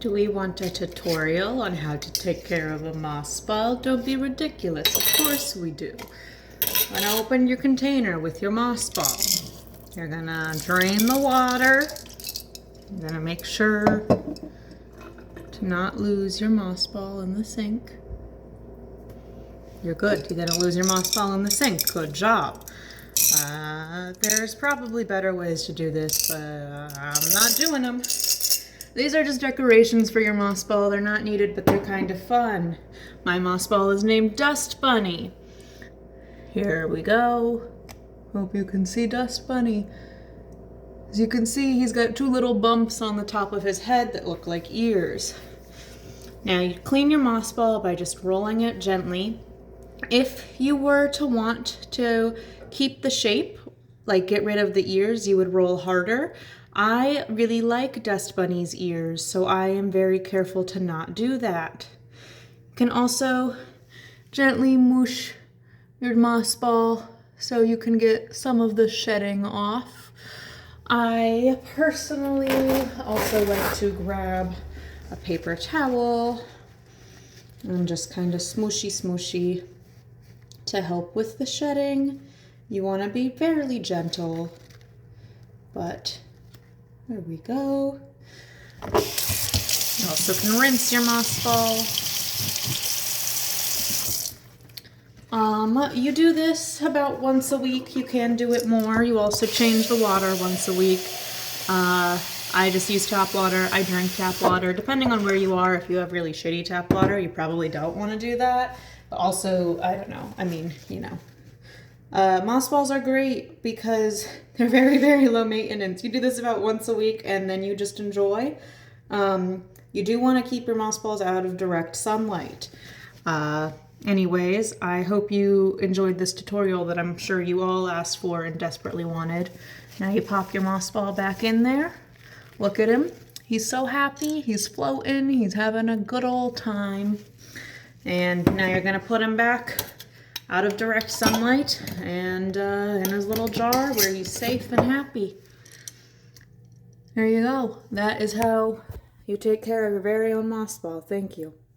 Do we want a tutorial on how to take care of a moss ball? Don't be ridiculous. Of course we do. Gonna open your container with your moss ball. You're gonna drain the water. You're gonna make sure to not lose your moss ball in the sink. You're good. You're gonna lose your moss ball in the sink. Good job. There's probably better ways to do this, but I'm not doing them. These are just decorations for your moss ball. They're not needed, but they're kind of fun. My moss ball is named Dust Bunny. Here we go. Hope you can see Dust Bunny. As you can see, he's got two little bumps on the top of his head that look like ears. Now you clean your moss ball by just rolling it gently. If you were to want to keep the shape, like get rid of the ears, you would roll harder. I really like Dust Bunny's ears, so I am very careful to not do that. You can also gently mush your moss ball so you can get some of the shedding off. I personally also like to grab a paper towel and just kind of smooshy to help with the shedding. You want to be fairly gentle, but there we go. You also can rinse your moss ball. You do this about once a week. You can do it more. You also change the water once a week. I just use tap water. I drink tap water. Depending on where you are, if you have really shitty tap water, you probably don't want to do that. But also, I don't know. I mean, you know. Moss balls are great because they're very, very low maintenance. You do this about once a week and then you just enjoy. You do want to keep your moss balls out of direct sunlight. Anyways, I hope you enjoyed this tutorial that I'm sure you all asked for and desperately wanted. Now you pop your moss ball back in there. Look at him. He's so happy. He's floating. He's having a good old time. And now you're going to put him back out of direct sunlight and in his little jar where he's safe and happy. There you go. That is how you take care of your very own moss ball. Thank you.